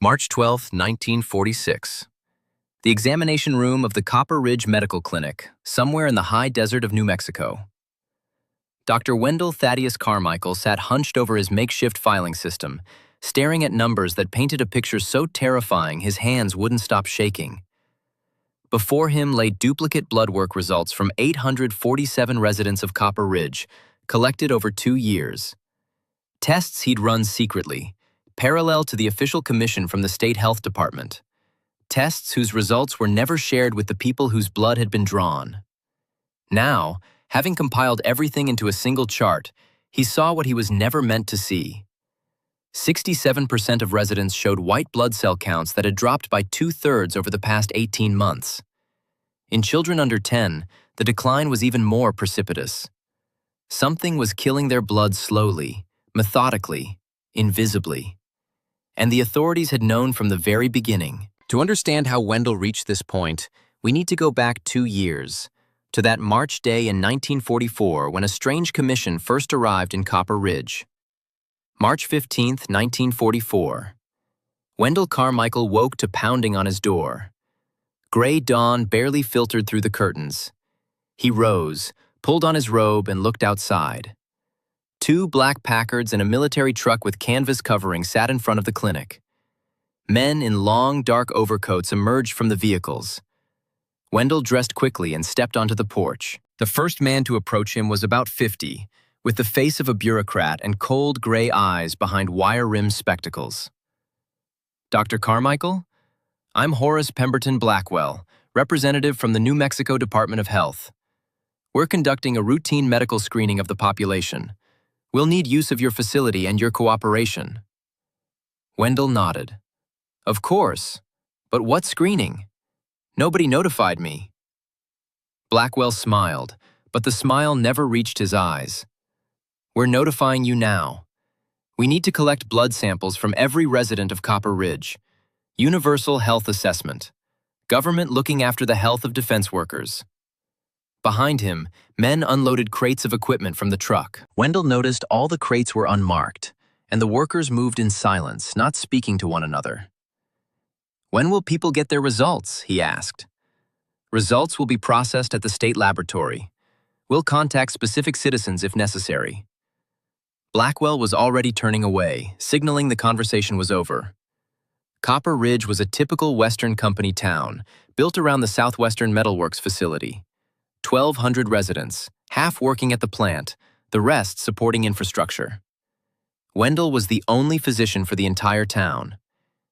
March 12, 1946. The examination room of the Copper Ridge Medical Clinic, somewhere in the high desert of New Mexico. Dr. Wendell Thaddeus Carmichael sat hunched over his makeshift filing system, staring at numbers that painted a picture so terrifying his hands wouldn't stop shaking. Before him lay duplicate blood work results from 847 residents of Copper Ridge, collected over 2 years. Tests he'd run secretly, parallel to the official commission from the state health department. Tests whose results were never shared with the people whose blood had been drawn. Now, having compiled everything into a single chart, he saw what he was never meant to see. 67% of residents showed white blood cell counts that had dropped by 2/3 over the past 18 months. In children under 10, the decline was even more precipitous. Something was killing their blood slowly, methodically, invisibly. And the authorities had known from the very beginning. To understand how Wendell reached this point, we need to go back 2 years, to that March day in 1944 when a strange commission first arrived in Copper Ridge. March 15, 1944. Wendell Carmichael woke to pounding on his door. Gray dawn barely filtered through the curtains. He rose, pulled on his robe, and looked outside. 2 black Packards and a military truck with canvas covering sat in front of the clinic. Men in long, dark overcoats emerged from the vehicles. Wendell dressed quickly and stepped onto the porch. The first man to approach him was about 50, with the face of a bureaucrat and cold gray eyes behind wire-rimmed spectacles. "Dr. Carmichael? I'm Horace Pemberton Blackwell, representative from the New Mexico Department of Health. We're conducting a routine medical screening of the population. We'll need use of your facility and your cooperation." Wendell nodded. "Of course, but what screening? Nobody notified me." Blackwell smiled, but the smile never reached his eyes. "We're notifying you now. We need to collect blood samples from every resident of Copper Ridge. Universal health assessment. Government looking after the health of defense workers." Behind him, men unloaded crates of equipment from the truck. Wendell noticed all the crates were unmarked, and the workers moved in silence, not speaking to one another. "When will people get their results?" he asked. "Results will be processed at the state laboratory. We'll contact specific citizens if necessary." Blackwell was already turning away, signaling the conversation was over. Copper Ridge was a typical Western Company town, built around the Southwestern Metalworks facility. 1,200 residents, half working at the plant, the rest supporting infrastructure. Wendell was the only physician for the entire town.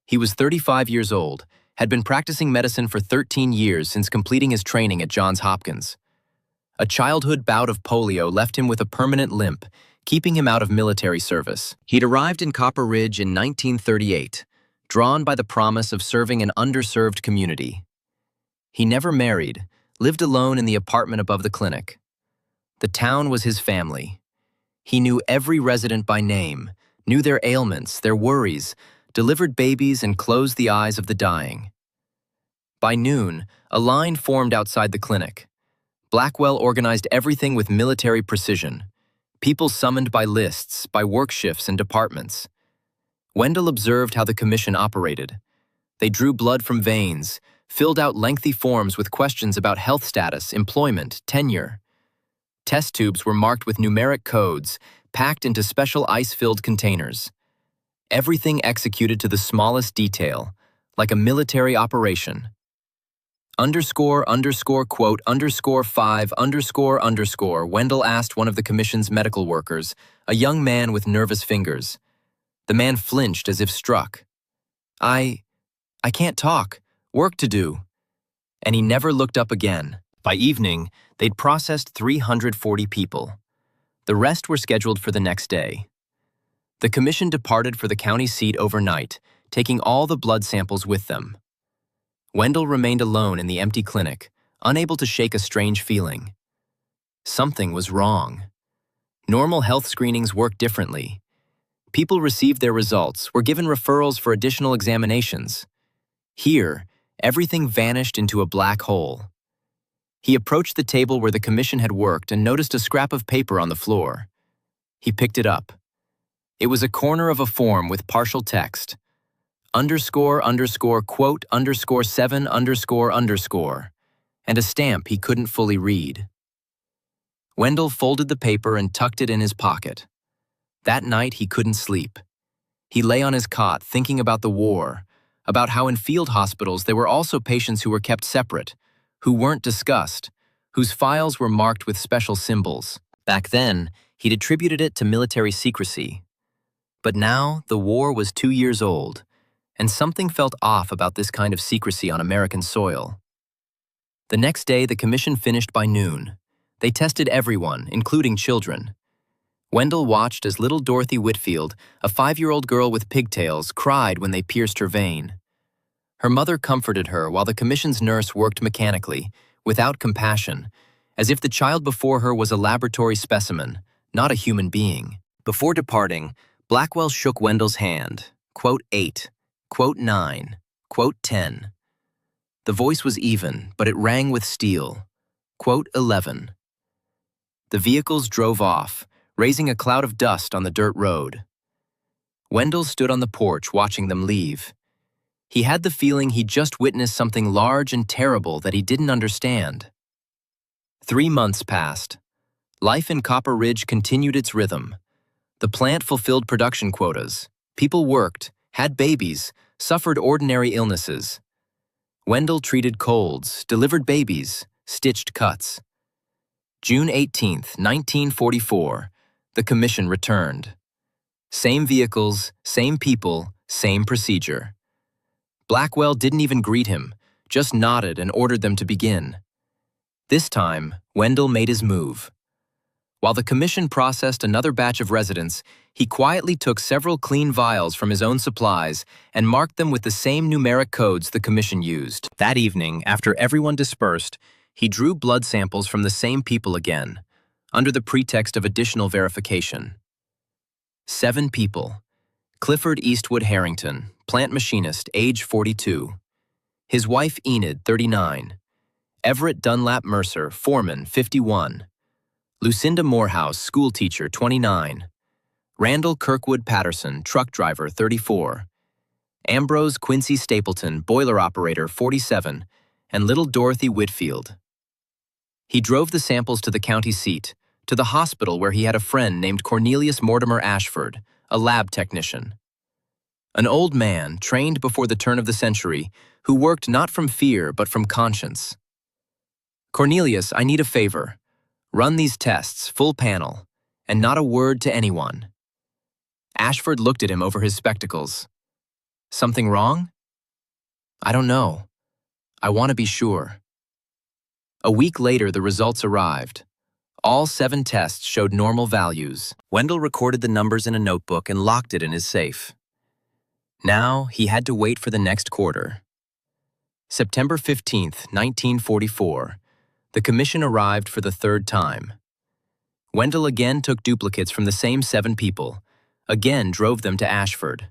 He was 35 years old, had been practicing medicine for 13 years since completing his training at Johns Hopkins. A childhood bout of polio left him with a permanent limp, keeping him out of military service. He'd arrived in Copper Ridge in 1938, drawn by the promise of serving an underserved community. He never married, lived alone in the apartment above the clinic. The town was his family. He knew every resident by name, knew their ailments, their worries, delivered babies, and closed the eyes of the dying. By noon, a line formed outside the clinic. Blackwell organized everything with military precision. People summoned by lists, by work shifts and departments. Wendell observed how the commission operated. They drew blood from veins, filled out lengthy forms with questions about health status, employment, tenure. Test tubes were marked with numeric codes, packed into special ice-filled containers. Everything executed to the smallest detail, like a military operation. __quote_5__, Wendell asked one of the commission's medical workers, a young man with nervous fingers. The man flinched as if struck. I can't talk. Work to do." And he never looked up again. By evening, they'd processed 340 people. The rest were scheduled for the next day. The commission departed for the county seat overnight, taking all the blood samples with them. Wendell remained alone in the empty clinic, unable to shake a strange feeling. Something was wrong. Normal health screenings work differently. People received their results, were given referrals for additional examinations. Here, everything vanished into a black hole. He approached the table where the commission had worked and noticed a scrap of paper on the floor. He picked it up. It was a corner of a form with partial text. underscore underscore quote underscore 7 underscore underscore, and a stamp he couldn't fully read. Wendell folded the paper and tucked it in his pocket. That night he couldn't sleep. He lay on his cot thinking about the war, about how in field hospitals there were also patients who were kept separate, who weren't discussed, whose files were marked with special symbols. Back then, he'd attributed it to military secrecy. But now, the war was 2 years old, and something felt off about this kind of secrecy on American soil. The next day, the commission finished by noon. They tested everyone, including children. Wendell watched as little Dorothy Whitfield, a 5-year-old girl with pigtails, cried when they pierced her vein. Her mother comforted her while the commission's nurse worked mechanically, without compassion, as if the child before her was a laboratory specimen, not a human being. Before departing, Blackwell shook Wendell's hand. Quote 8, quote 9, quote 10. The voice was even, but it rang with steel. Quote 11. The vehicles drove off, raising a cloud of dust on the dirt road. Wendell stood on the porch watching them leave. He had the feeling he'd just witnessed something large and terrible that he didn't understand. 3 months passed. Life in Copper Ridge continued its rhythm. The plant fulfilled production quotas. People worked, had babies, suffered ordinary illnesses. Wendell treated colds, delivered babies, stitched cuts. June 18, 1944, the commission returned. Same vehicles, same people, same procedure. Blackwell didn't even greet him, just nodded and ordered them to begin. This time, Wendell made his move. While the commission processed another batch of residents, he quietly took several clean vials from his own supplies and marked them with the same numeric codes the commission used. That evening, after everyone dispersed, he drew blood samples from the same people again, under the pretext of additional verification. 7 people. Clifford Eastwood Harrington, plant machinist, age 42. His wife Enid, 39. Everett Dunlap Mercer, foreman, 51. Lucinda Morehouse, schoolteacher, 29. Randall Kirkwood Patterson, truck driver, 34. Ambrose Quincy Stapleton, boiler operator, 47, and little Dorothy Whitfield. He drove the samples to the county seat, to the hospital where he had a friend named Cornelius Mortimer Ashford, a lab technician. An old man, trained before the turn of the century, who worked not from fear but from conscience. Cornelius, I need a favor. Run these tests, full panel, and not a word to anyone. Ashford looked at him over his spectacles. Something wrong? I don't know. I want to be sure. A week later, the results arrived. All 7 tests showed normal values. Wendell recorded the numbers in a notebook and locked it in his safe. Now, he had to wait for the next quarter. September 15, 1944. The commission arrived for the 3rd time. Wendell again took duplicates from the same 7 people, again drove them to Ashford.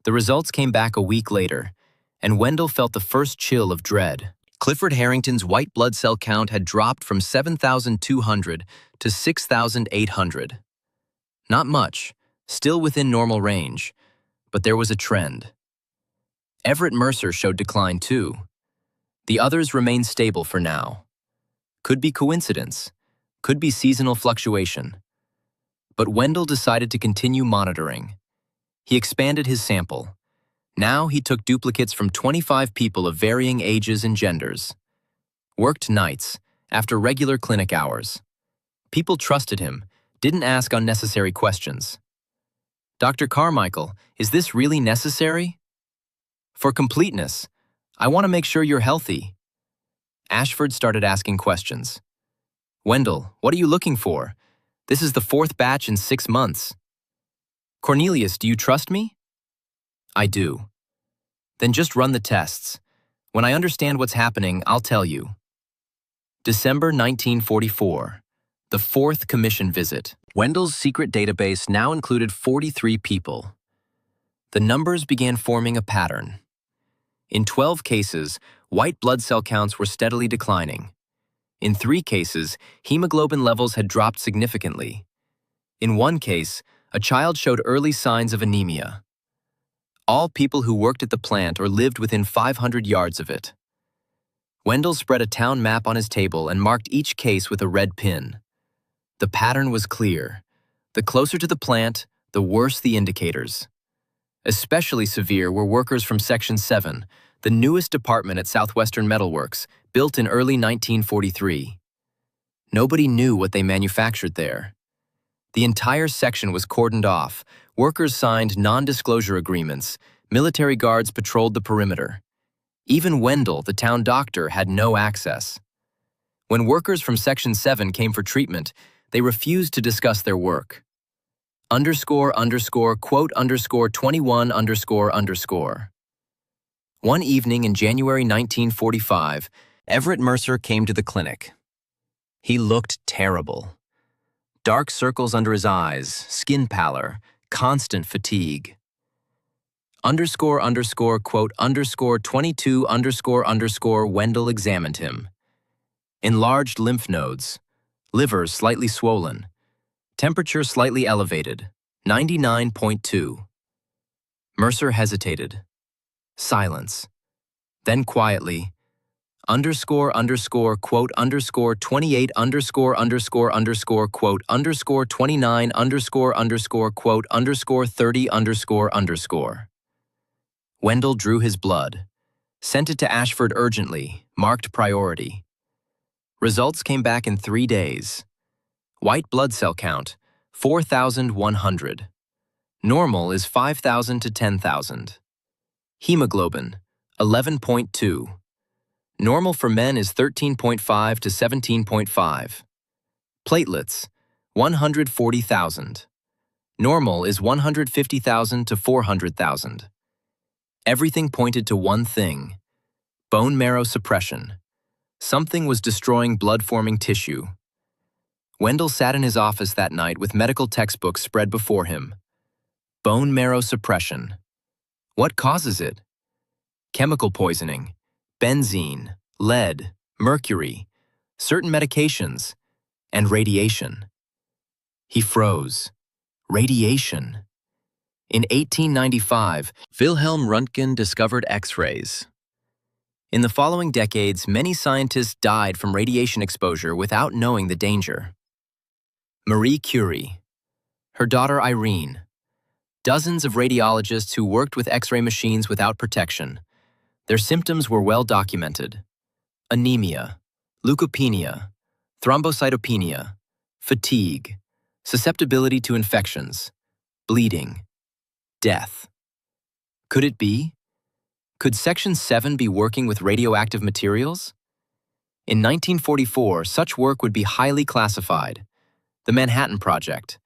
The results came back a week later, and Wendell felt the first chill of dread. Clifford Harrington's white blood cell count had dropped from 7,200 to 6,800. Not much, still within normal range, but there was a trend. Everett Mercer showed decline too. The others remained stable for now. Could be coincidence, could be seasonal fluctuation. But Wendell decided to continue monitoring. He expanded his sample. Now he took duplicates from 25 people of varying ages and genders. Worked nights, after regular clinic hours. People trusted him, didn't ask unnecessary questions. Dr. Carmichael, is this really necessary? For completeness, I want to make sure you're healthy. Ashford started asking questions. Wendell, what are you looking for? This is the 4th batch in 6 months. Cornelius, do you trust me? I do. Then just run the tests. When I understand what's happening, I'll tell you. December 1944, the 4th commission visit. Wendell's secret database now included 43 people. The numbers began forming a pattern. In 12 cases, white blood cell counts were steadily declining. In 3 cases, hemoglobin levels had dropped significantly. In 1 case, a child showed early signs of anemia. all people who worked at the plant or lived within 500 yards of it. Wendell spread a town map on his table and marked each case with a red pin. The pattern was clear. The closer to the plant, the worse the indicators. Especially severe were workers from Section 7, the newest department at Southwestern Metalworks, built in early 1943. Nobody knew what they manufactured there. The entire section was cordoned off, workers signed non-disclosure agreements, military guards patrolled the perimeter. Even Wendell, the town doctor, had no access. When workers from Section 7 came for treatment, they refused to discuss their work. __quote _21 __. One evening in January 1945, Everett Mercer came to the clinic. He looked terrible. Dark circles under his eyes, skin pallor, constant fatigue. __quote _22 _ Wendell examined him. Enlarged lymph nodes, liver slightly swollen, temperature slightly elevated, 99.2. Mercer hesitated. Silence. Then quietly, __quote _28 __quote _29 _quote _30 _. Wendell drew his blood, sent it to Ashford urgently, marked priority. Results came back in 3 days. White blood cell count, 4,100. Normal is 5,000 to 10,000. Hemoglobin, 11.2. Normal for men is 13.5 to 17.5. Platelets, 140,000. Normal is 150,000 to 400,000. Everything pointed to one thing: bone marrow suppression. Something was destroying blood-forming tissue. Wendell sat in his office that night with medical textbooks spread before him. Bone marrow suppression. What causes it? Chemical poisoning, benzene, lead, mercury, certain medications, and radiation. He froze. Radiation. In 1895, Wilhelm Röntgen discovered X-rays. In the following decades, many scientists died from radiation exposure without knowing the danger. Marie Curie, her daughter Irene, dozens of radiologists who worked with X-ray machines without protection. Their symptoms were well documented: anemia, leukopenia, thrombocytopenia, fatigue, susceptibility to infections, bleeding, death. Could it be? Could Section 7 be working with radioactive materials? In 1944, such work would be highly classified. The Manhattan Project.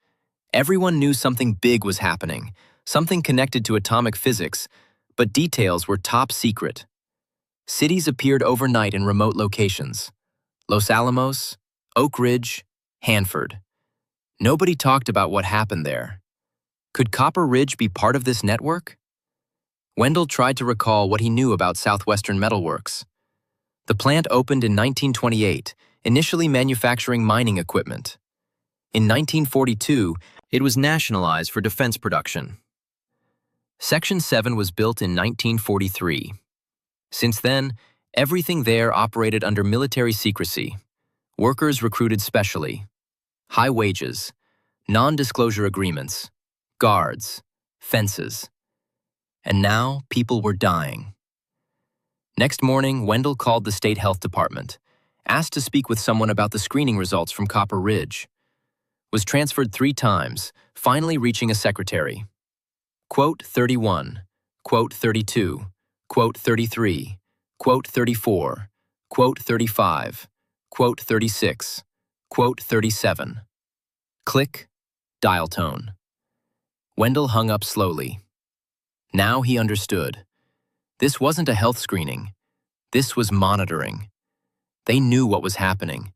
Everyone knew something big was happening, something connected to atomic physics, but details were top secret. Cities appeared overnight in remote locations: Los Alamos, Oak Ridge, Hanford. Nobody talked about what happened there. Could Copper Ridge be part of this network? Wendell tried to recall what he knew about Southwestern Metalworks. The plant opened in 1928, initially manufacturing mining equipment. In 1942, it was nationalized for defense production. Section 7 was built in 1943. Since then, everything there operated under military secrecy. Workers recruited specially. High wages, non-disclosure agreements, guards, fences. And now people were dying. Next morning, Wendell called the state health department, asked to speak with someone about the screening results from Copper Ridge. Was transferred 3 times, finally reaching a secretary. Quote 31, quote 32, quote 33, quote 34, quote 35, quote 36, quote 37. Click, dial tone. Wendell hung up slowly. Now he understood. This wasn't a health screening. This was monitoring. They knew what was happening.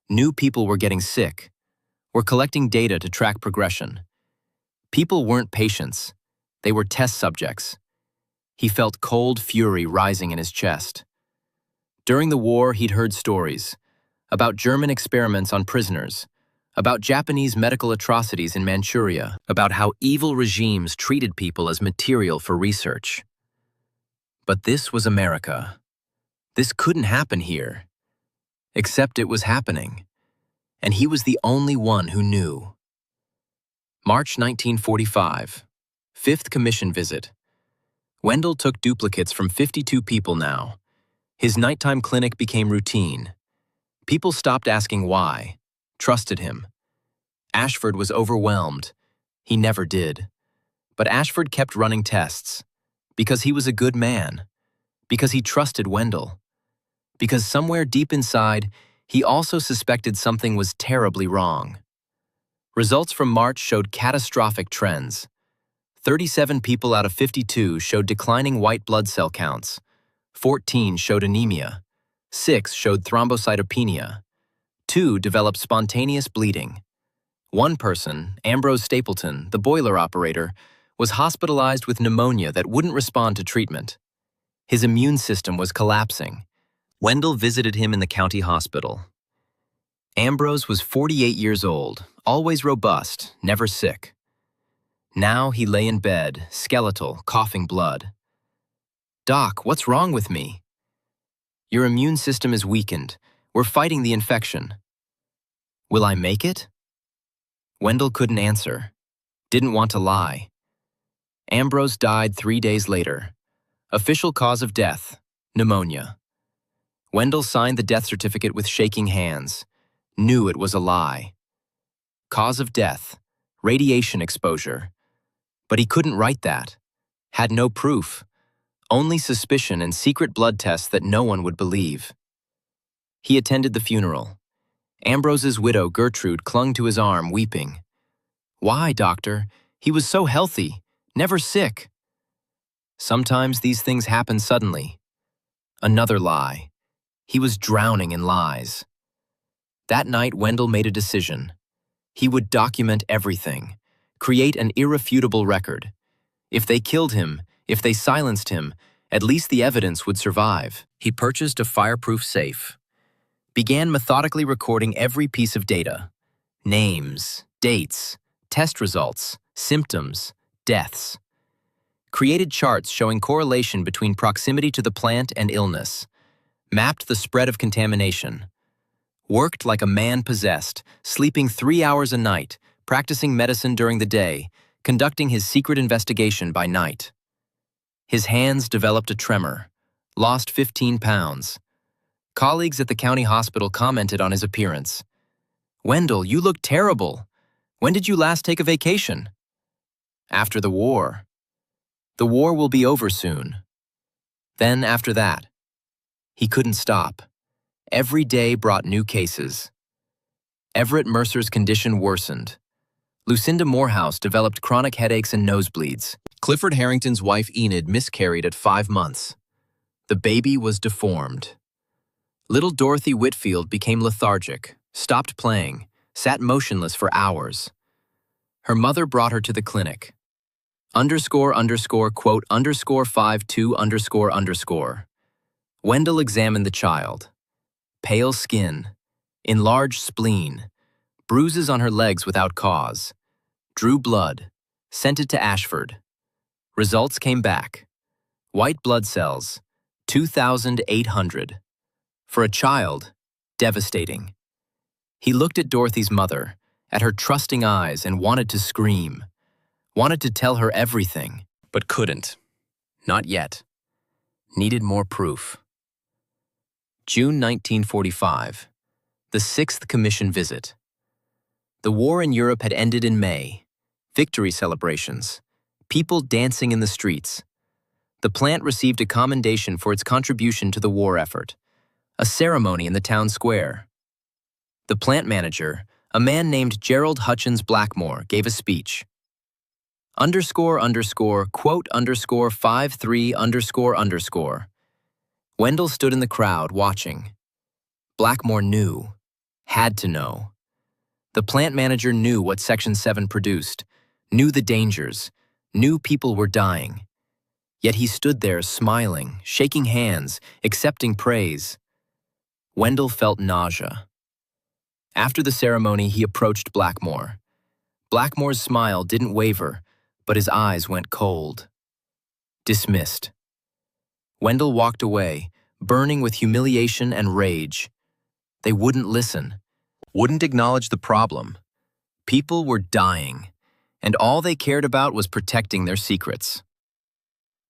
Knew people were getting sick. Were collecting data to track progression. People weren't patients. They were test subjects. He felt cold fury rising in his chest. During the war, he'd heard stories about German experiments on prisoners, about Japanese medical atrocities in Manchuria, about how evil regimes treated people as material for research. But this was America. This couldn't happen here. Except it was happening, and he was the only one who knew. March 1945, 5th Commission visit. Wendell took duplicates from 52 people now. His nighttime clinic became routine. People stopped asking why, trusted him. Ashford was overwhelmed. He never did. But Ashford kept running tests, because he was a good man, because he trusted Wendell, because somewhere deep inside, he also suspected something was terribly wrong. Results from March showed catastrophic trends. 37 people out of 52 showed declining white blood cell counts. 14 showed anemia. 6 showed thrombocytopenia. 2 developed spontaneous bleeding. One person, Ambrose Stapleton, the boiler operator, was hospitalized with pneumonia that wouldn't respond to treatment. His immune system was collapsing. Wendell visited him in the county hospital. Ambrose was 48 years old, always robust, never sick. Now he lay in bed, skeletal, coughing blood. "Doc, what's wrong with me?" "Your immune system is weakened. We're fighting the infection." "Will I make it?" Wendell couldn't answer. Didn't want to lie. Ambrose died 3 days later. Official cause of death, pneumonia. Wendell signed the death certificate with shaking hands. Knew it was a lie. Cause of death, radiation exposure. But he couldn't write that. Had no proof. Only suspicion and secret blood tests that no one would believe. He attended the funeral. Ambrose's widow, Gertrude, clung to his arm, weeping. "Why, doctor? He was so healthy, never sick." Sometimes these things happen suddenly. Another lie. He was drowning in lies. That night, Wendell made a decision. He would document everything, create an irrefutable record. If they killed him, if they silenced him, at least the evidence would survive. He purchased a fireproof safe. Began methodically recording every piece of data. Names, dates, test results, symptoms, deaths. Created charts showing correlation between proximity to the plant and illness. Mapped the spread of contamination. Worked like a man possessed, sleeping 3 hours a night, practicing medicine during the day, conducting his secret investigation by night. His hands developed a tremor. Lost 15 pounds. Colleagues at the county hospital commented on his appearance. "Wendell, you look terrible. When did you last take a vacation?" "After the war." "The war will be over soon." Then after that. He couldn't stop. Every day brought new cases. Everett Mercer's condition worsened. Lucinda Morehouse developed chronic headaches and nosebleeds. Clifford Harrington's wife Enid miscarried at 5 months. The baby was deformed. Little Dorothy Whitfield became lethargic, stopped playing, sat motionless for hours. Her mother brought her to the clinic. __quote _52 __. Wendell examined the child. Pale skin, enlarged spleen, bruises on her legs without cause. Drew blood, sent it to Ashford. Results came back. White blood cells, 2,800. For a child, devastating. He looked at Dorothy's mother, at her trusting eyes, and wanted to scream. Wanted to tell her everything, but couldn't. Not yet. Needed more proof. June 1945. The 6th Commission visit. The war in Europe had ended in May. Victory celebrations. People dancing in the streets. The plant received a commendation for its contribution to the war effort. A ceremony in the town square. The plant manager, a man named Gerald Hutchins Blackmore, gave a speech. __quote _53 __. Wendell stood in the crowd watching. Blackmore knew, had to know. The plant manager knew what Section 7 produced, knew the dangers, knew people were dying. Yet he stood there smiling, shaking hands, accepting praise. Wendell felt nausea. After the ceremony, he approached Blackmore. Blackmore's smile didn't waver, but his eyes went cold. Dismissed. Wendell walked away, burning with humiliation and rage. They wouldn't listen, wouldn't acknowledge the problem. People were dying, and all they cared about was protecting their secrets.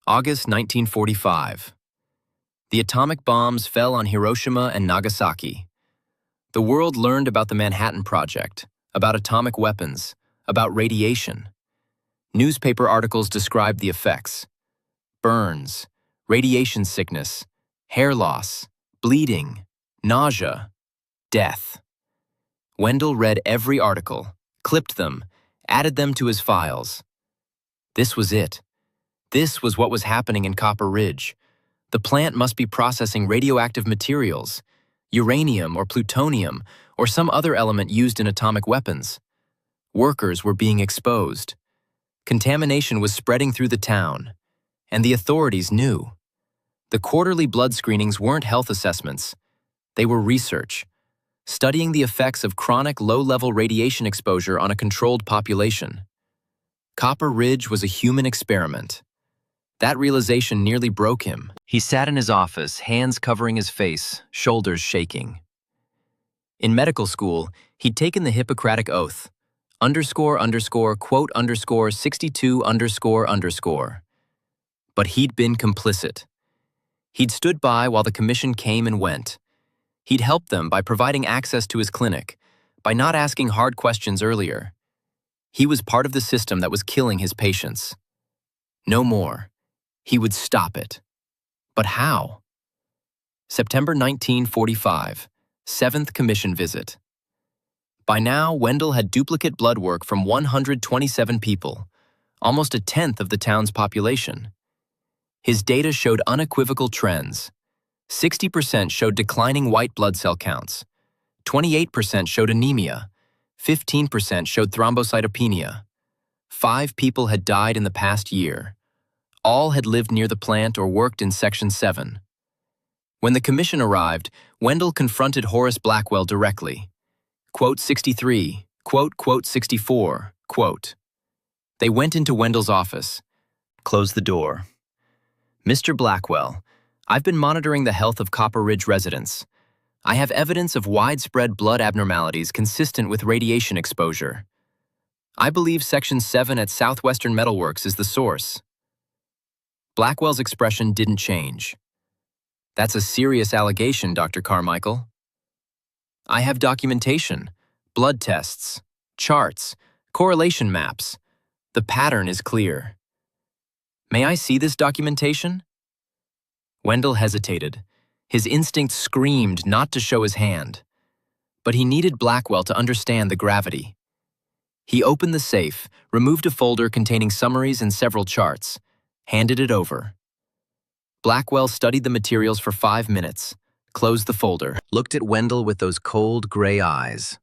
August 1945. The atomic bombs fell on Hiroshima and Nagasaki. The world learned about the Manhattan Project, about atomic weapons, about radiation. Newspaper articles described the effects: burns, radiation sickness, hair loss, bleeding, nausea, death. Wendell read every article, clipped them, added them to his files. This was it. This was what was happening in Copper Ridge. The plant must be processing radioactive materials, uranium or plutonium, or some other element used in atomic weapons. Workers were being exposed. Contamination was spreading through the town, and the authorities knew. The quarterly blood screenings weren't health assessments. They were research, studying the effects of chronic low-level radiation exposure on a controlled population. Copper Ridge was a human experiment. That realization nearly broke him. He sat in his office, hands covering his face, shoulders shaking. In medical school, he'd taken the Hippocratic Oath, __quote 62 __. But he'd been complicit. He'd stood by while the commission came and went. He'd helped them by providing access to his clinic, by not asking hard questions earlier. He was part of the system that was killing his patients. No more. He would stop it. But how? September 1945, 7th Commission visit. By now, Wendell had duplicate blood work from 127 people, almost a tenth of the town's population. His data showed unequivocal trends. 60% showed declining white blood cell counts, 28% showed anemia, 15% showed thrombocytopenia. 5 people had died in the past year. All had lived near the plant or worked in Section 7. When the commission arrived, Wendell confronted Horace Blackwell directly. Quote 63, quote 64, quote. They went into Wendell's office, closed the door. Mr. Blackwell, I've been monitoring the health of Copper Ridge residents. I have evidence of widespread blood abnormalities consistent with radiation exposure. I believe Section 7 at Southwestern Metalworks is the source. Blackwell's expression didn't change. That's a serious allegation, Dr. Carmichael. I have documentation, blood tests, charts, correlation maps. The pattern is clear. May I see this documentation? Wendell hesitated. His instinct screamed not to show his hand. But he needed Blackwell to understand the gravity. He opened the safe, removed a folder containing summaries and several charts, handed it over. Blackwell studied the materials for 5 minutes, closed the folder, looked at Wendell with those cold gray eyes.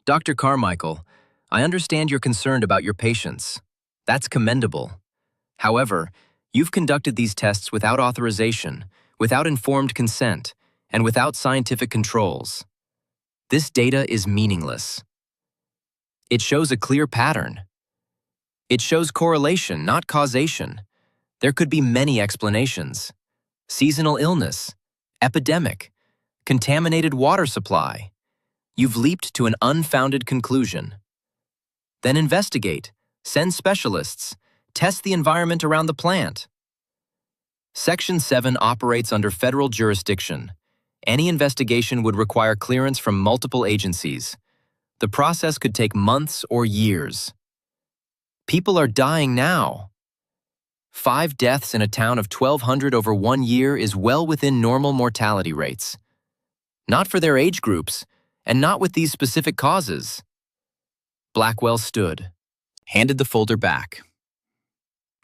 Dr. Carmichael, I understand you're concerned about your patients. That's commendable. However, you've conducted these tests without authorization, without informed consent, and without scientific controls. This data is meaningless. It shows a clear pattern. It shows correlation, not causation. There could be many explanations. Seasonal illness, epidemic, contaminated water supply. You've leaped to an unfounded conclusion. Then investigate, send specialists, test the environment around the plant. Section 7 operates under federal jurisdiction. Any investigation would require clearance from multiple agencies. The process could take months or years. People are dying now. 5 deaths in a town of 1,200 over 1 year is well within normal mortality rates. Not for their age groups, and not with these specific causes. Blackwell stood, handed the folder back.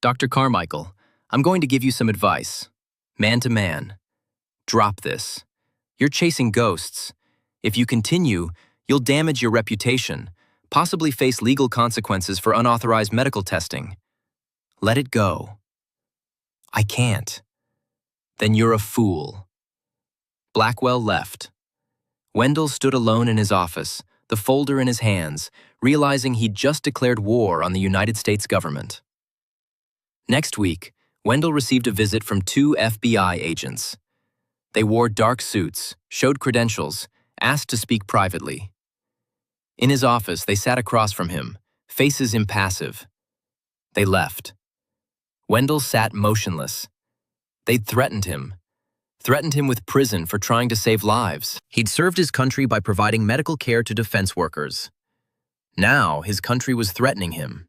Dr. Carmichael, I'm going to give you some advice. Man to man. Drop this. You're chasing ghosts. If you continue, you'll damage your reputation, possibly face legal consequences for unauthorized medical testing. Let it go. I can't. Then you're a fool. Blackwell left. Wendell stood alone in his office, the folder in his hands, realizing he'd just declared war on the United States government. Next week, Wendell received a visit from two FBI agents. They wore dark suits, showed credentials, asked to speak privately. In his office, they sat across from him, faces impassive. They left. Wendell sat motionless. They'd threatened him with prison for trying to save lives. He'd served his country by providing medical care to defense workers. Now, his country was threatening him.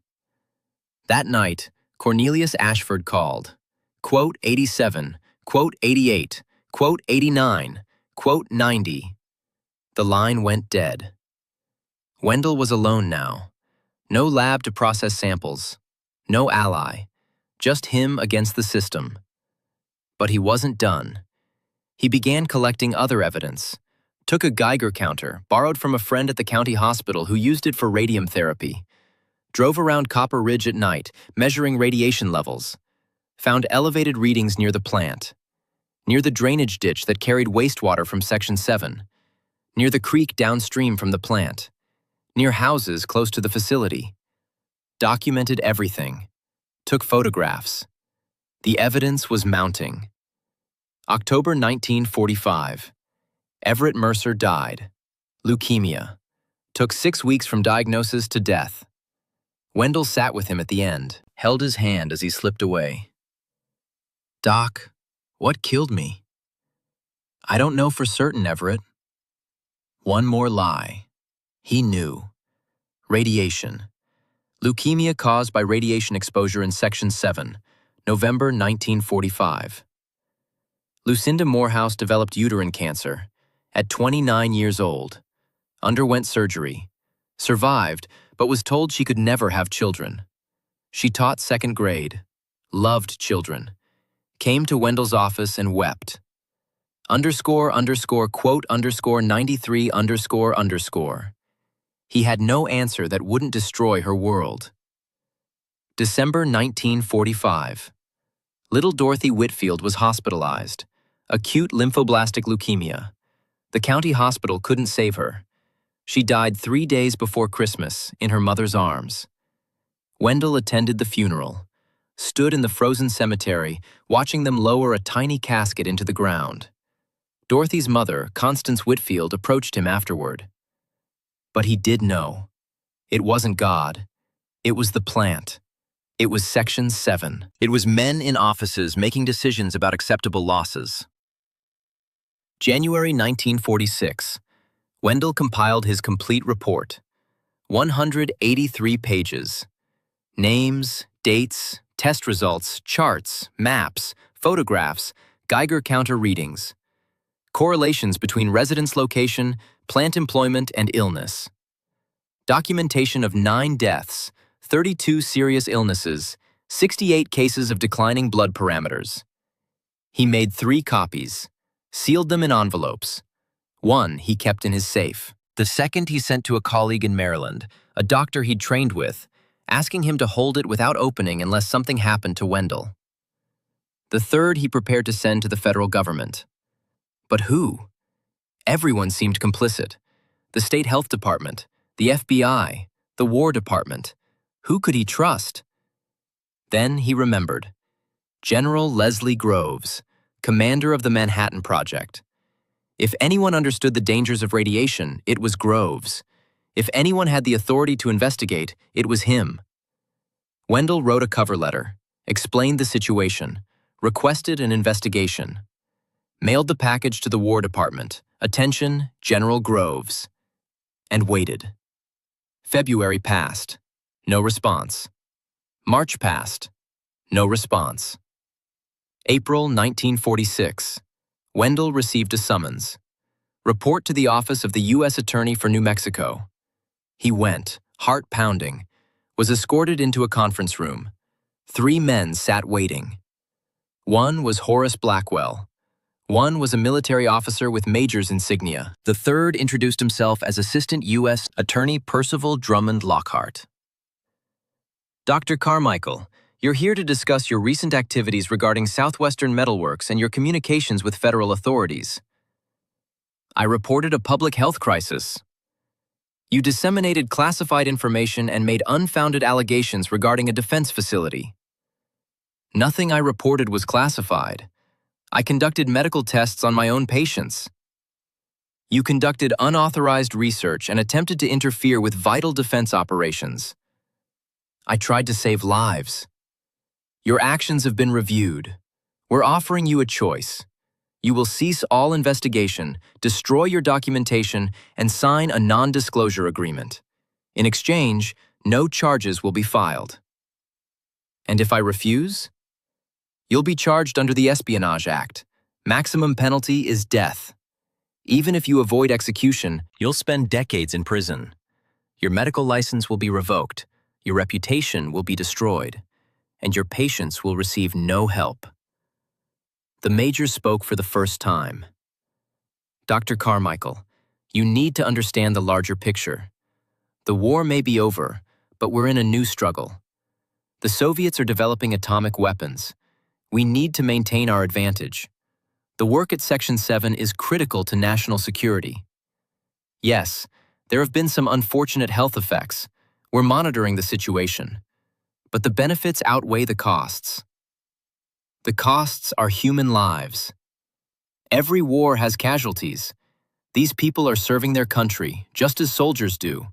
That night, Cornelius Ashford called. Quote 87, quote 88, quote 89, quote 90. The line went dead. Wendell was alone now. No lab to process samples. No ally. Just him against the system. But he wasn't done. He began collecting other evidence. Took a Geiger counter, borrowed from a friend at the county hospital who used it for radium therapy. Drove around Copper Ridge at night, measuring radiation levels. Found elevated readings near the plant. Near the drainage ditch that carried wastewater from Section 7. Near the creek downstream from the plant. Near houses close to the facility. Documented everything. Took photographs. The evidence was mounting. October 1945. Everett Mercer died. Leukemia. Took 6 weeks from diagnosis to death. Wendell sat with him at the end, held his hand as he slipped away. Doc, what killed me? I don't know for certain, Everett. One more lie. He knew. Radiation. Leukemia caused by radiation exposure in Section 7, November 1945. Lucinda Morehouse developed uterine cancer at 29 years old. Underwent surgery. Survived, but was told she could never have children. She taught 2nd grade. Loved children. Came to Wendell's office and wept. Quote 93 __. He had no answer that wouldn't destroy her world. December 1945. Little Dorothy Whitfield was hospitalized. Acute lymphoblastic leukemia. The county hospital couldn't save her. She died 3 days before Christmas in her mother's arms. Wendell attended the funeral. Stood in the frozen cemetery, watching them lower a tiny casket into the ground. Dorothy's mother, Constance Whitfield, approached him afterward. But he did know. It wasn't God. It was the plant. It was Section 7. It was men in offices making decisions about acceptable losses. January 1946. Wendell compiled his complete report. 183 pages. Names, dates, test results, charts, maps, photographs, Geiger counter readings. Correlations between residence location, plant employment, and illness. Documentation of 9 deaths, 32 serious illnesses, 68 cases of declining blood parameters. He made 3 copies, sealed them in envelopes. One he kept in his safe. The second he sent to a colleague in Maryland, a doctor he'd trained with, asking him to hold it without opening unless something happened to Wendell. The third he prepared to send to the federal government. But who? Everyone seemed complicit. The state health department, the FBI, the War Department. Who could he trust? Then he remembered. General Leslie Groves, commander of the Manhattan Project. If anyone understood the dangers of radiation, it was Groves. If anyone had the authority to investigate, it was him. Wendell wrote a cover letter, explained the situation, requested an investigation. Mailed the package to the War Department, attention, General Groves, and waited. February passed, no response. March passed, no response. April 1946, Wendell received a summons. Report to the office of the U.S. Attorney for New Mexico. He went, heart pounding, was escorted into a conference room. 3 men sat waiting. One was Horace Blackwell. One was a military officer with major's insignia. The third introduced himself as Assistant U.S. Attorney Percival Drummond Lockhart. Dr. Carmichael, you're here to discuss your recent activities regarding Southwestern Metalworks and your communications with federal authorities. I reported a public health crisis. You disseminated classified information and made unfounded allegations regarding a defense facility. Nothing I reported was classified. I conducted medical tests on my own patients. You conducted unauthorized research and attempted to interfere with vital defense operations. I tried to save lives. Your actions have been reviewed. We're offering you a choice. You will cease all investigation, destroy your documentation, and sign a non-disclosure agreement. In exchange, no charges will be filed. And if I refuse? You'll be charged under the Espionage Act. Maximum penalty is death. Even if you avoid execution, you'll spend decades in prison. Your medical license will be revoked, your reputation will be destroyed, and your patients will receive no help. The major spoke for the first time. Dr. Carmichael, you need to understand the larger picture. The war may be over, but we're in a new struggle. The Soviets are developing atomic weapons. We need to maintain our advantage. The work at Section 7 is critical to national security. Yes, there have been some unfortunate health effects. We're monitoring the situation. But the benefits outweigh the costs. The costs are human lives. Every war has casualties. These people are serving their country, just as soldiers do.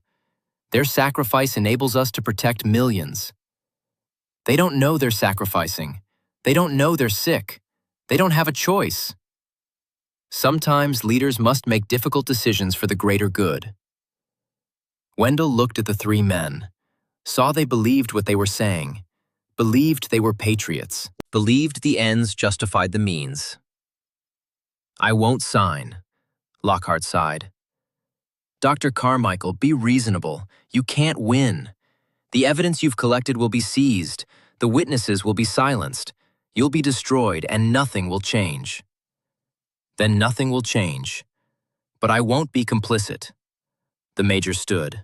Their sacrifice enables us to protect millions. They don't know they're sacrificing. They don't know they're sick. They don't have a choice. Sometimes leaders must make difficult decisions for the greater good. Wendell looked at the three men, saw they believed what they were saying, believed they were patriots, believed the ends justified the means. I won't sign, Lockhart sighed. Dr. Carmichael, be reasonable. You can't win. The evidence you've collected will be seized. The witnesses will be silenced. You'll be destroyed and nothing will change. Then nothing will change. But I won't be complicit. The major stood.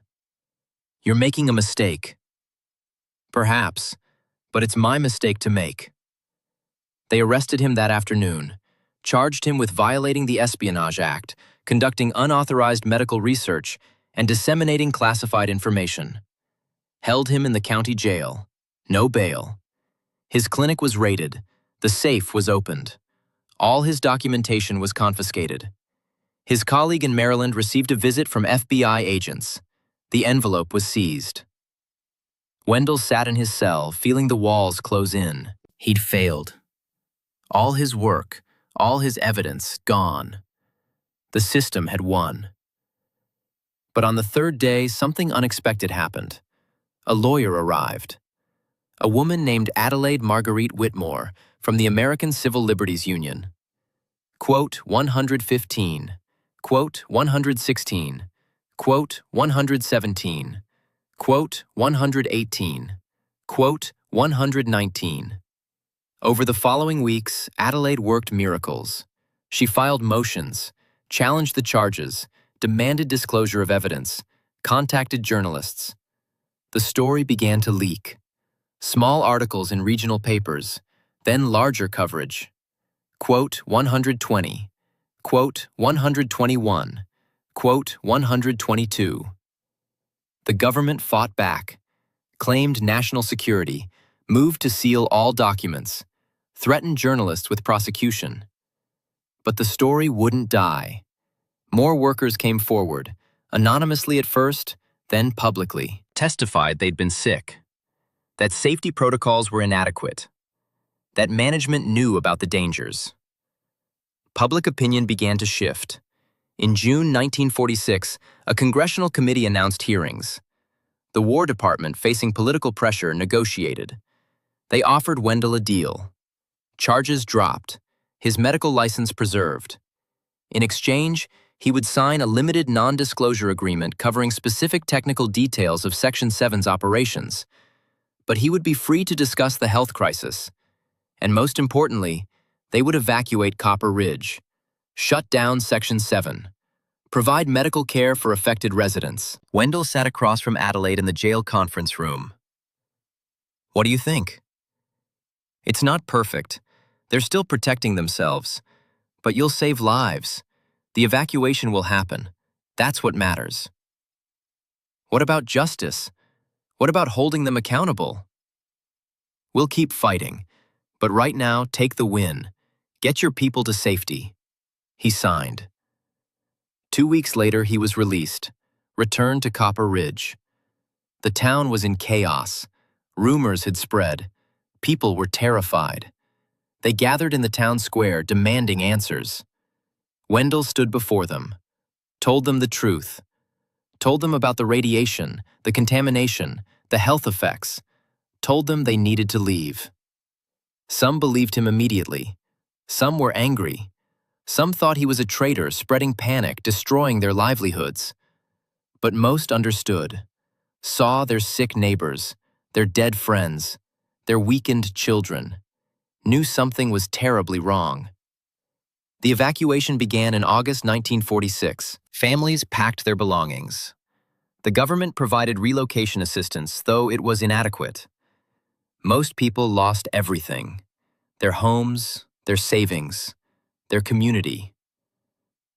You're making a mistake. Perhaps, but it's my mistake to make. They arrested him that afternoon, charged him with violating the Espionage Act, conducting unauthorized medical research, and disseminating classified information. Held him in the county jail. No bail. His clinic was raided. The safe was opened. All his documentation was confiscated. His colleague in Maryland received a visit from FBI agents. The envelope was seized. Wendell sat in his cell, feeling the walls close in. He'd failed. All his work, all his evidence, gone. The system had won. But on the third day, something unexpected happened. A lawyer arrived. A woman named Adelaide Marguerite Whitmore from the American Civil Liberties Union. Quote 115, quote 116, quote 117, quote 118, quote 119. Over the following weeks, Adelaide worked miracles. She filed motions, challenged the charges, demanded disclosure of evidence, contacted journalists. The story began to leak. Small articles in regional papers, then larger coverage. Quote 120, quote 121, quote 122. The government fought back, claimed national security, moved to seal all documents, threatened journalists with prosecution. But the story wouldn't die. More workers came forward, anonymously at first, then publicly, testified they'd been sick, that safety protocols were inadequate, that management knew about the dangers. Public opinion began to shift. In June 1946, a congressional committee announced hearings. The War Department, facing political pressure, negotiated. They offered Wendell a deal. Charges dropped, his medical license preserved. In exchange, he would sign a limited non-disclosure agreement covering specific technical details of Section 7's operations. But he would be free to discuss the health crisis. And most importantly, they would evacuate Copper Ridge, shut down Section 7, provide medical care for affected residents. Wendell sat across from Adelaide in the jail conference room. What do you think? It's not perfect. They're still protecting themselves. But you'll save lives. The evacuation will happen. That's what matters. What about justice? What about holding them accountable? We'll keep fighting, but right now, take the win. Get your people to safety. He signed. 2 weeks later, he was released, returned to Copper Ridge. The town was in chaos. Rumors had spread. People were terrified. They gathered in the town square, demanding answers. Wendell stood before them, told them the truth, told them about the radiation, the contamination, the health effects, told them they needed to leave. Some believed him immediately. Some were angry. Some thought he was a traitor, spreading panic, destroying their livelihoods. But most understood, saw their sick neighbors, their dead friends, their weakened children, knew something was terribly wrong. The evacuation began in August 1946. Families packed their belongings. The government provided relocation assistance, though it was inadequate. Most people lost everything: their homes, their savings, their community.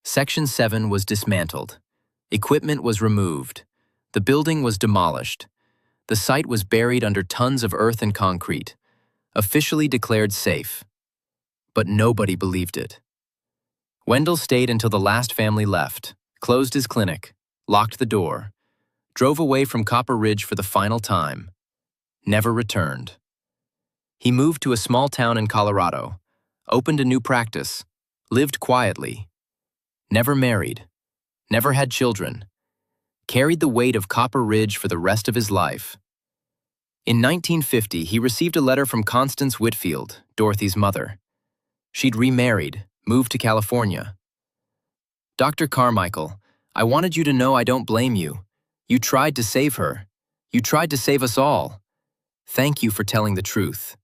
Section 7 was dismantled. Equipment was removed. The building was demolished. The site was buried under tons of earth and concrete, officially declared safe. But nobody believed it. Wendell stayed until the last family left, closed his clinic, locked the door, drove away from Copper Ridge for the final time, never returned. He moved to a small town in Colorado, opened a new practice, lived quietly, never married, never had children, carried the weight of Copper Ridge for the rest of his life. In 1950, he received a letter from Constance Whitfield, Dorothy's mother. She'd remarried, moved to California. "Dr. Carmichael, I wanted you to know I don't blame you. You tried to save her. You tried to save us all. Thank you for telling the truth."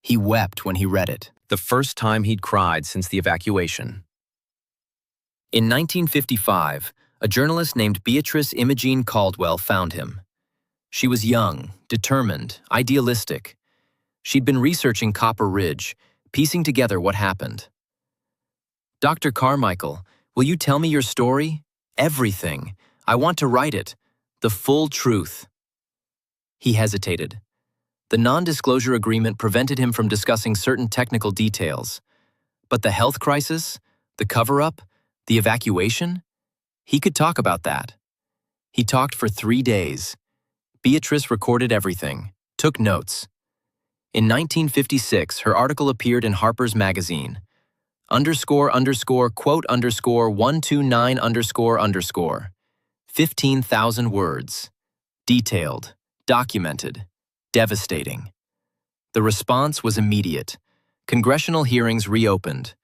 He wept when he read it, the first time he'd cried since the evacuation. In 1955, a journalist named Beatrice Imogene Caldwell found him. She was young, determined, idealistic. She'd been researching Copper Ridge, piecing together what happened. "Dr. Carmichael, will you tell me your story? Everything. I want to write it. The full truth." He hesitated. The non-disclosure agreement prevented him from discussing certain technical details. But the health crisis, the cover-up, the evacuation? He could talk about that. He talked for 3 days. Beatrice recorded everything, took notes. In 1956, her article appeared in Harper's Magazine. __quote _129 15,000 words. Detailed, documented, devastating. The response was immediate. Congressional hearings reopened.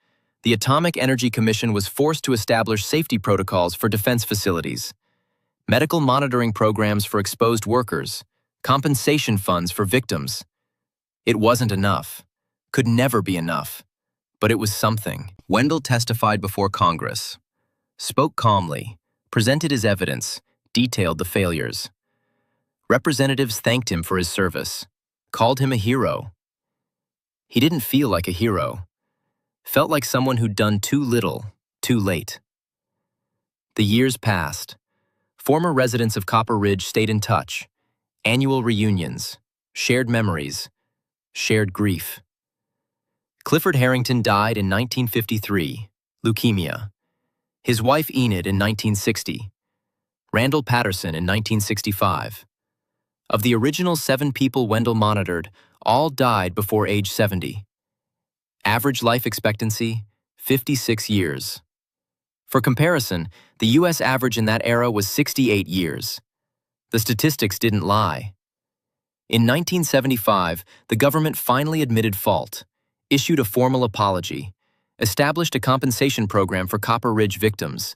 The Atomic Energy Commission was forced to establish safety protocols for defense facilities, medical monitoring programs for exposed workers, compensation funds for victims. It wasn't enough, could never be enough, but it was something. Wendell testified before Congress, spoke calmly, presented his evidence, detailed the failures. Representatives thanked him for his service, called him a hero. He didn't feel like a hero, felt like someone who'd done too little, too late. The years passed. Former residents of Copper Ridge stayed in touch. Annual reunions, shared memories, shared grief. Clifford Harrington died in 1953, leukemia. His wife Enid in 1960. Randall Patterson in 1965. Of the original 7 people Wendell monitored, all died before age 70. Average life expectancy, 56 years. For comparison, the U.S. average in that era was 68 years. The statistics didn't lie. In 1975, the government finally admitted fault, issued a formal apology, established a compensation program for Copper Ridge victims.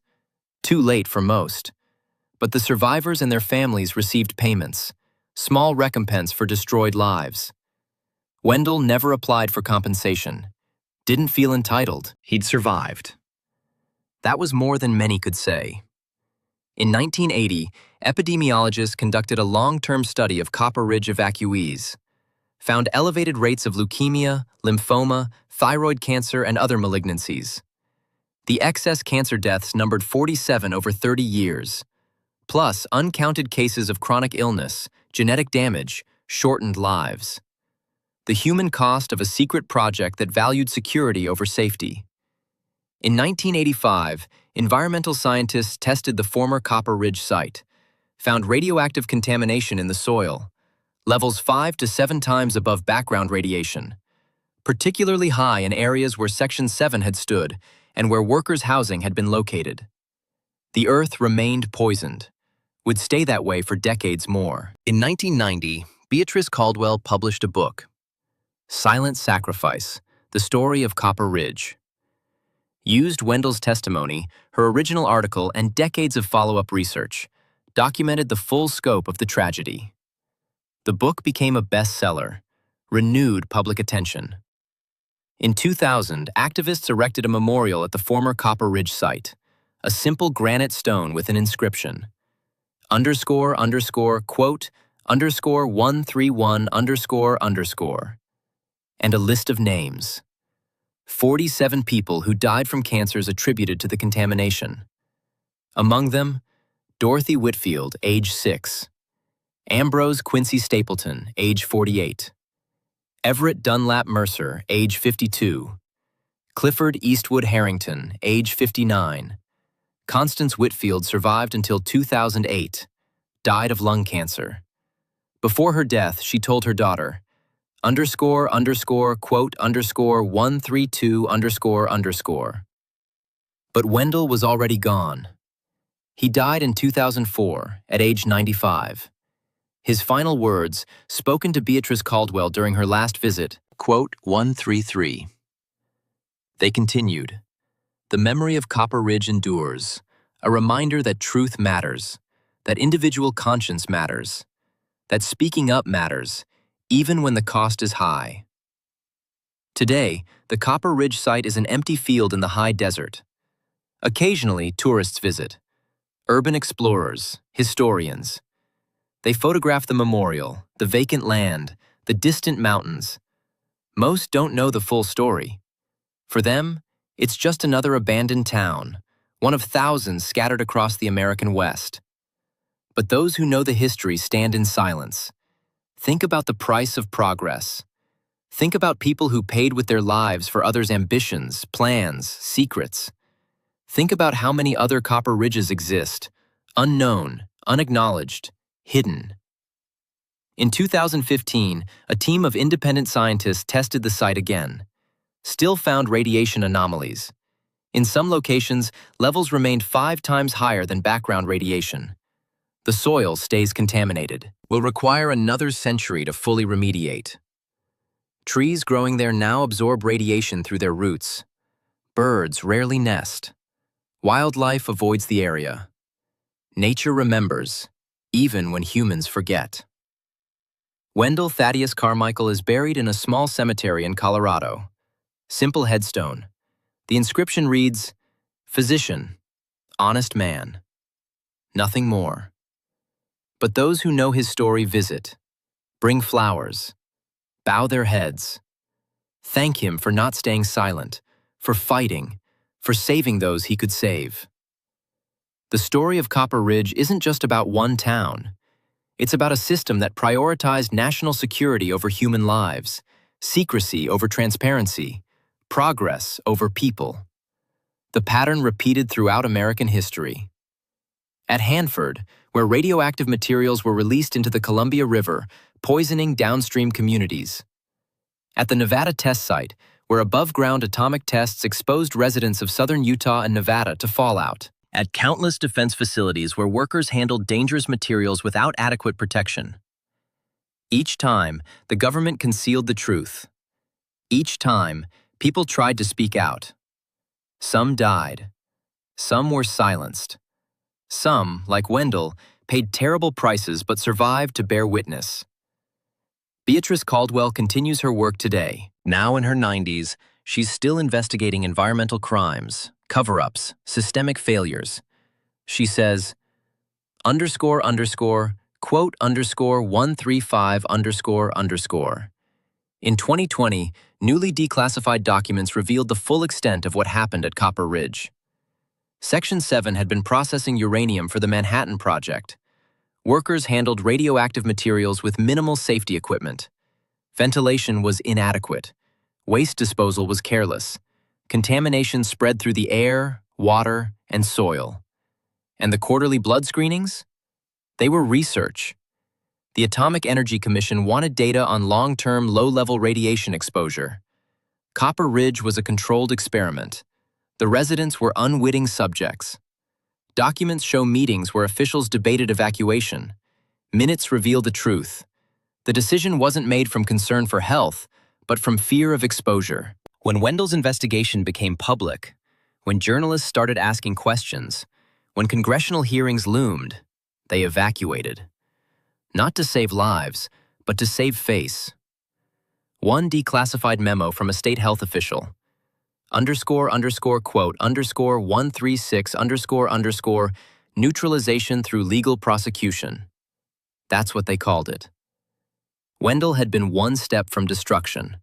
Too late for most. But the survivors and their families received payments, small recompense for destroyed lives. Wendell never applied for compensation, didn't feel entitled. He'd survived. That was more than many could say. In 1980, epidemiologists conducted a long-term study of Copper Ridge evacuees, found elevated rates of leukemia, lymphoma, thyroid cancer, and other malignancies. The excess cancer deaths numbered 47 over 30 years, plus uncounted cases of chronic illness, genetic damage, shortened lives. The human cost of a secret project that valued security over safety. In 1985, environmental scientists tested the former Copper Ridge site, found radioactive contamination in the soil, levels 5 to 7 times above background radiation, particularly high in areas where Section 7 had stood and where workers' housing had been located. The earth remained poisoned, would stay that way for decades more. In 1990, Beatrice Caldwell published a book, Silent Sacrifice, The Story of Copper Ridge. Used Wendell's testimony, her original article, and decades of follow-up research, documented the full scope of the tragedy. The book became a bestseller, renewed public attention. In 2000, activists erected a memorial at the former Copper Ridge site, a simple granite stone with an inscription, __quote, _131 __, and a list of names. 47 people who died from cancers attributed to the contamination. Among them, Dorothy Whitfield, age 6, Ambrose Quincy Stapleton, age 48, Everett Dunlap Mercer, age 52, Clifford Eastwood Harrington, age 59. Constance Whitfield survived until 2008, died of lung cancer. Before her death, she told her daughter, __quote _132 __. But Wendell was already gone. He died in 2004, at age 95. His final words, spoken to Beatrice Caldwell during her last visit, quote, 133. They continued, "The memory of Copper Ridge endures, a reminder that truth matters, that individual conscience matters, that speaking up matters, even when the cost is high." Today, the Copper Ridge site is an empty field in the high desert. Occasionally, tourists visit. Urban explorers, historians. They photograph the memorial, the vacant land, the distant mountains. Most don't know the full story. For them, it's just another abandoned town, one of thousands scattered across the American West. But those who know the history stand in silence. Think about the price of progress. Think about people who paid with their lives for others' ambitions, plans, secrets. Think about how many other Copper Ridges exist, unknown, unacknowledged, hidden. In 2015, a team of independent scientists tested the site again. Still found radiation anomalies. In some locations, levels remained 5 times higher than background radiation. The soil stays contaminated. Will require another century to fully remediate. Trees growing there now absorb radiation through their roots. Birds rarely nest. Wildlife avoids the area. Nature remembers, even when humans forget. Wendell Thaddeus Carmichael is buried in a small cemetery in Colorado. Simple headstone. The inscription reads, "Physician, honest man." Nothing more. But those who know his story visit, bring flowers, bow their heads, thank him for not staying silent, for fighting, for saving those he could save. The story of Copper Ridge isn't just about one town. It's about a system that prioritized national security over human lives, secrecy over transparency, progress over people. The pattern repeated throughout American history. At Hanford, where radioactive materials were released into the Columbia River, poisoning downstream communities. At the Nevada test site, where above-ground atomic tests exposed residents of southern Utah and Nevada to fallout. At countless defense facilities where workers handled dangerous materials without adequate protection. Each time, the government concealed the truth. Each time, people tried to speak out. Some died. Some were silenced. Some, like Wendell, paid terrible prices but survived to bear witness. Beatrice Caldwell continues her work today. Now in her 90s, she's still investigating environmental crimes, cover-ups, systemic failures. She says, __quote _135 __. In 2020, newly declassified documents revealed the full extent of what happened at Copper Ridge. Section 7 had been processing uranium for the Manhattan Project. Workers handled radioactive materials with minimal safety equipment. Ventilation was inadequate. Waste disposal was careless. Contamination spread through the air, water, and soil. And the quarterly blood screenings? They were research. The Atomic Energy Commission wanted data on long-term, low-level radiation exposure. Copper Ridge was a controlled experiment. The residents were unwitting subjects. Documents show meetings where officials debated evacuation. Minutes reveal the truth. The decision wasn't made from concern for health, but from fear of exposure. When Wendell's investigation became public, when journalists started asking questions, when congressional hearings loomed, they evacuated. Not to save lives, but to save face. One declassified memo from a state health official, __quote _136 neutralization through legal prosecution. That's what they called it. Wendell had been one step from destruction.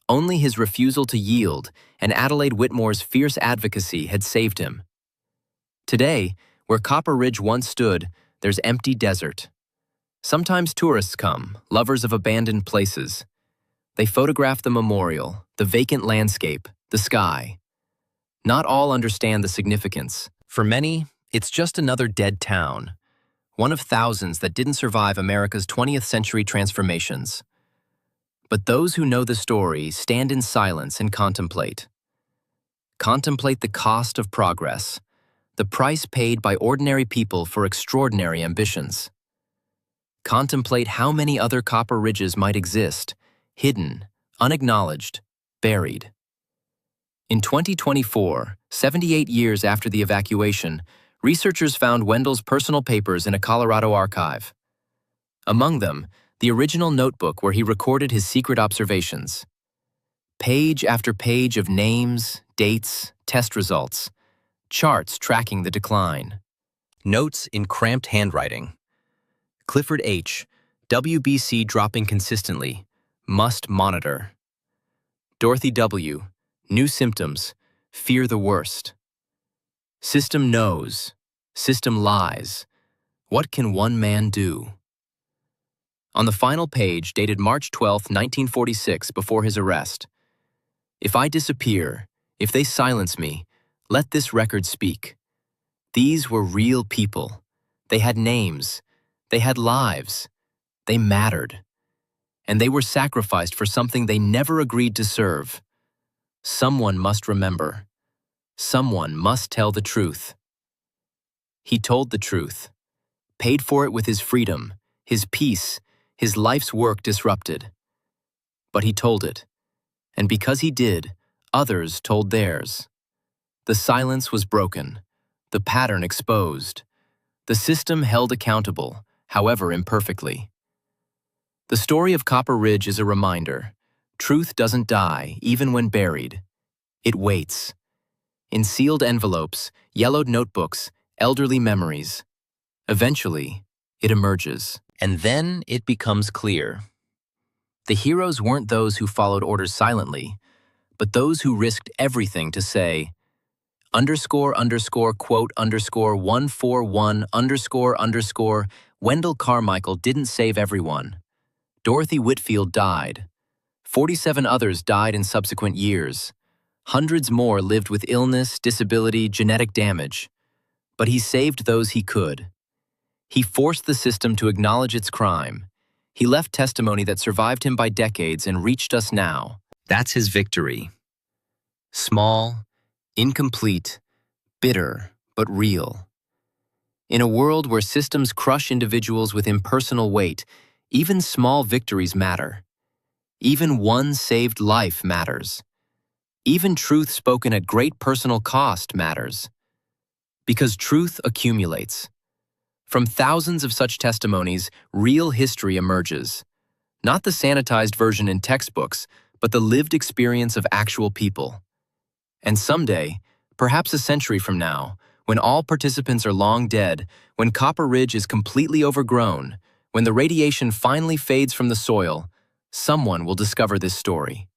Only his refusal to yield and Adelaide Whitmore's fierce advocacy had saved him. Today, where Copper Ridge once stood, there's empty desert. Sometimes tourists come, lovers of abandoned places. They photograph the memorial, the vacant landscape, the sky. Not all understand the significance. For many, it's just another dead town, one of thousands that didn't survive America's 20th century transformations. But those who know the story stand in silence and contemplate. Contemplate the cost of progress, the price paid by ordinary people for extraordinary ambitions. Contemplate how many other copper ridges might exist, hidden, unacknowledged, buried. In 2024, 78 years after the evacuation, researchers found Wendell's personal papers in a Colorado archive. Among them, the original notebook where he recorded his secret observations. Page after page of names, dates, test results, charts tracking the decline. Notes in cramped handwriting. Clifford H., WBC dropping consistently, must monitor. Dorothy W., new symptoms, fear the worst. System knows, system lies. What can one man do? On the final page, dated March 12, 1946, before his arrest, if I disappear, if they silence me, let this record speak. These were real people. They had names. They had lives. They mattered. And they were sacrificed for something they never agreed to serve. Someone must remember. Someone must tell the truth. He told the truth, paid for it with his freedom, his peace, his life's work disrupted. But he told it, and because he did, others told theirs. The silence was broken, the pattern exposed, the system held accountable, however imperfectly. The story of Copper Ridge is a reminder. Truth doesn't die, even when buried. It waits. In sealed envelopes, yellowed notebooks, elderly memories. Eventually, it emerges. And then it becomes clear. The heroes weren't those who followed orders silently, but those who risked everything to say, __quote _141 Wendell Carmichael didn't save everyone. Dorothy Whitfield died. 47 others died in subsequent years. Hundreds more lived with illness, disability, genetic damage. But he saved those he could. He forced the system to acknowledge its crime. He left testimony that survived him by decades and reached us now. That's his victory. Small, incomplete, bitter, but real. In a world where systems crush individuals with impersonal weight, even small victories matter. Even one saved life matters. Even truth spoken at great personal cost matters. Because truth accumulates. From thousands of such testimonies, real history emerges. Not the sanitized version in textbooks, but the lived experience of actual people. And someday, perhaps a century from now, when all participants are long dead, when Copper Ridge is completely overgrown, when the radiation finally fades from the soil, someone will discover this story.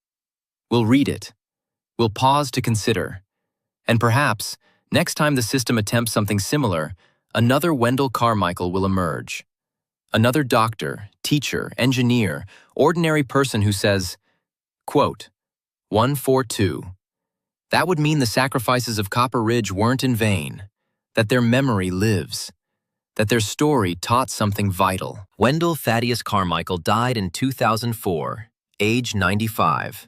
We'll read it. We'll pause to consider. And perhaps, Next time the system attempts something similar, another Wendell Carmichael will emerge. Another doctor, teacher, engineer, ordinary person who says, quote, 142. That would mean the sacrifices of Copper Ridge weren't in vain, that their memory lives, that their story taught something vital. Wendell Thaddeus Carmichael died in 2004, age 95.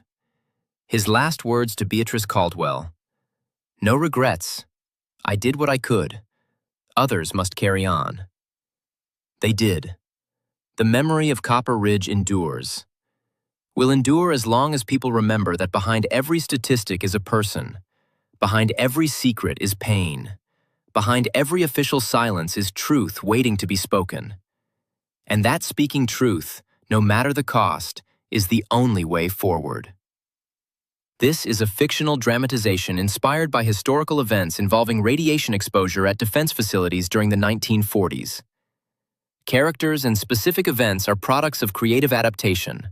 His last words to Beatrice Caldwell, "No regrets. I did what I could. Others must carry on." They did. The memory of Copper Ridge endures. Will endure as long as people remember that behind every statistic is a person. Behind every secret is pain. Behind every official silence is truth waiting to be spoken. And that speaking truth, no matter the cost, is the only way forward. This is a fictional dramatization inspired by historical events involving radiation exposure at defense facilities during the 1940s. Characters and specific events are products of creative adaptation,